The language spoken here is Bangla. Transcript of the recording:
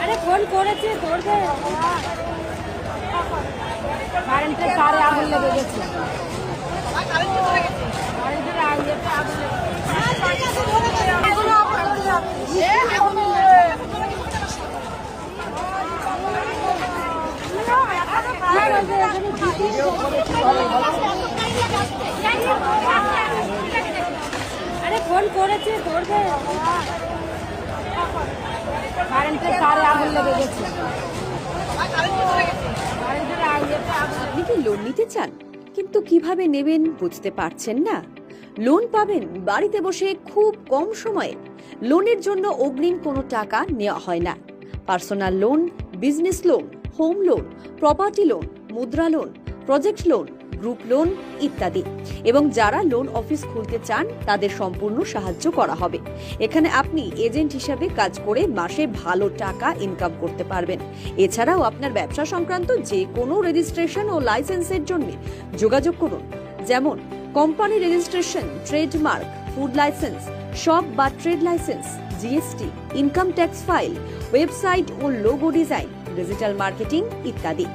আরে ফোন করেছে করবে কারেন্টের তারে আগুন লেগে গেছে কারেন্টের আগুন আরে ফোন করেছে করবে কারেন্টের তারে আগুন লেগে গেছে কারেন্টের আগুন। আপনি কি লোন নিতে চান কিন্তু কিভাবে নেবেন বুঝতে পারছেন না? লোন পাবেন বাড়িতে বসে খুব কম সময়ে। লোনের জন্য অগ্রিম কোনো টাকা নেওয়া হয় না। Personal loan, business loan, home loan, property loan, Mudra loan, project loan, group loan ইত্যাদি। এবং যারা লোন অফিস খুলতে চান তাদের সম্পূর্ণ সাহায্য করা হবে। এখানে আপনি এজেন্ট হিসাবে কাজ করে মাসে ভালো টাকা ইনকাম করতে পারবেন। এছাড়াও আপনার ব্যবসা সংক্রান্ত যে কোনো রেজিস্ট্রেশন ও লাইসেন্সের জন্য যোগাযোগ করুন, যেমন company registration, trademark, food licence, shop বা trade licence, GST, income tax file, website ও লোগো ডিজাইন, ডিজিটাল মার্কেটিং ইত্যাদি।